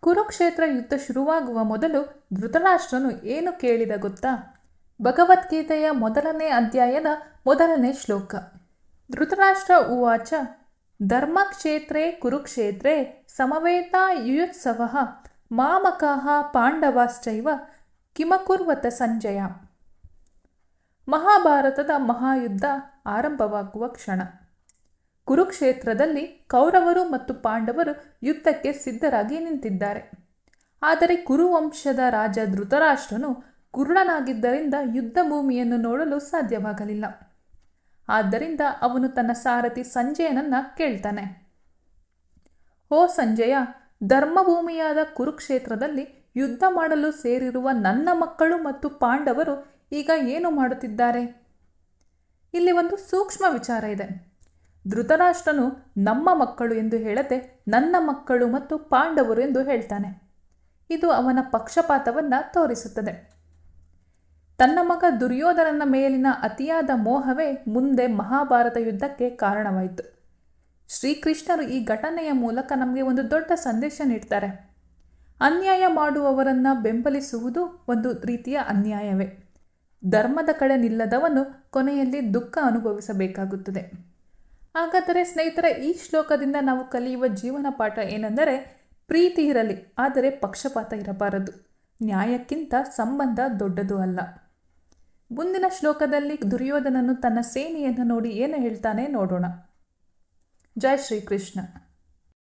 ಕುರುಕ್ಷೇತ್ರ ಯುದ್ಧ ಶುರುವಾಗುವ ಮೊದಲು ಧೃತರಾಷ್ಟ್ರನು ಏನು ಕೇಳಿದ ಗೊತ್ತಾ? ಭಗವದ್ಗೀತೆಯ 1ನೇ ಅಧ್ಯಾಯದ 1ನೇ ಶ್ಲೋಕ. ಧೃತರಾಷ್ಟ್ರ ಉವಾಚ ಧರ್ಮಕ್ಷೇತ್ರೇ ಕುರುಕ್ಷೇತ್ರೇ ಸಮವೇತಾಯುಯುತ್ಸವಃ ಮಾಮಕಾಃ ಪಾಂಡವಾಶ್ಚೈವ ಕಿಮಕುರ್ವತ ಸಂಜಯ. ಮಹಾಭಾರತದ ಮಹಾಯುದ್ಧ ಆರಂಭವಾಗುವ ಕ್ಷಣ. ಕುರುಕ್ಷೇತ್ರದಲ್ಲಿ ಕೌರವರು ಮತ್ತು ಪಾಂಡವರು ಯುದ್ಧಕ್ಕೆ ಸಿದ್ಧರಾಗಿ ನಿಂತಿದ್ದಾರೆ. ಆದರೆ ಕುರುವಂಶದ ರಾಜ ಧೃತರಾಷ್ಟ್ರನು ಕುರುಡನಾಗಿದ್ದರಿಂದ ಯುದ್ಧ ಭೂಮಿಯನ್ನು ನೋಡಲು ಸಾಧ್ಯವಾಗಲಿಲ್ಲ. ಆದ್ದರಿಂದ ಅವನು ತನ್ನ ಸಾರಥಿ ಸಂಜಯನನ್ನು ಕೇಳ್ತಾನೆ. ಓ ಸಂಜಯ, ಧರ್ಮಭೂಮಿಯಾದ ಕುರುಕ್ಷೇತ್ರದಲ್ಲಿ ಯುದ್ಧ ಮಾಡಲು ಸೇರಿರುವ ನನ್ನ ಮಕ್ಕಳು ಮತ್ತು ಪಾಂಡವರು ಈಗ ಏನು ಮಾಡುತ್ತಿದ್ದಾರೆ? ಇಲ್ಲಿ ಒಂದು ಸೂಕ್ಷ್ಮ ವಿಚಾರ ಇದೆ. ಧೃತರಾಷ್ಟ್ರನು ನಮ್ಮ ಮಕ್ಕಳು ಎಂದು ಹೇಳದೆ ನನ್ನ ಮಕ್ಕಳು ಮತ್ತು ಪಾಂಡವರು ಎಂದು ಹೇಳ್ತಾನೆ. ಇದು ಅವನ ಪಕ್ಷಪಾತವನ್ನು ತೋರಿಸುತ್ತದೆ. ತನ್ನ ಮಗ ದುರ್ಯೋಧನನ ಮೇಲಿನ ಅತಿಯಾದ ಮೋಹವೇ ಮುಂದೆ ಮಹಾಭಾರತ ಯುದ್ಧಕ್ಕೆ ಕಾರಣವಾಯಿತು. ಶ್ರೀಕೃಷ್ಣರು ಈ ಘಟನೆಯ ಮೂಲಕ ನಮಗೆ ಒಂದು ದೊಡ್ಡ ಸಂದೇಶ ನೀಡ್ತಾರೆ. ಅನ್ಯಾಯ ಮಾಡುವವರನ್ನು ಬೆಂಬಲಿಸುವುದು ಒಂದು ರೀತಿಯ ಅನ್ಯಾಯವೇ. ಧರ್ಮದ ಕಡೆ ನಿಲ್ಲದವನು ಕೊನೆಯಲ್ಲಿ ದುಃಖ ಅನುಭವಿಸಬೇಕಾಗುತ್ತದೆ. ಹಾಗಾದರೆ ಸ್ನೇಹಿತರೆ, ಈ ಶ್ಲೋಕದಿಂದ ನಾವು ಕಲಿಯುವ ಜೀವನ ಪಾಠ ಏನೆಂದರೆ, ಪ್ರೀತಿ ಇರಲಿ, ಆದರೆ ಪಕ್ಷಪಾತ ಇರಬಾರದು. ನ್ಯಾಯಕ್ಕಿಂತ ಸಂಬಂಧ ದೊಡ್ಡದು ಅಲ್ಲ. ಮುಂದಿನ ಶ್ಲೋಕದಲ್ಲಿ ದುರ್ಯೋಧನನು ತನ್ನ ಸೇನೆಯನ್ನು ನೋಡಿ ಏನು ಹೇಳ್ತಾನೆ ನೋಡೋಣ. ಜೈ ಶ್ರೀಕೃಷ್ಣ.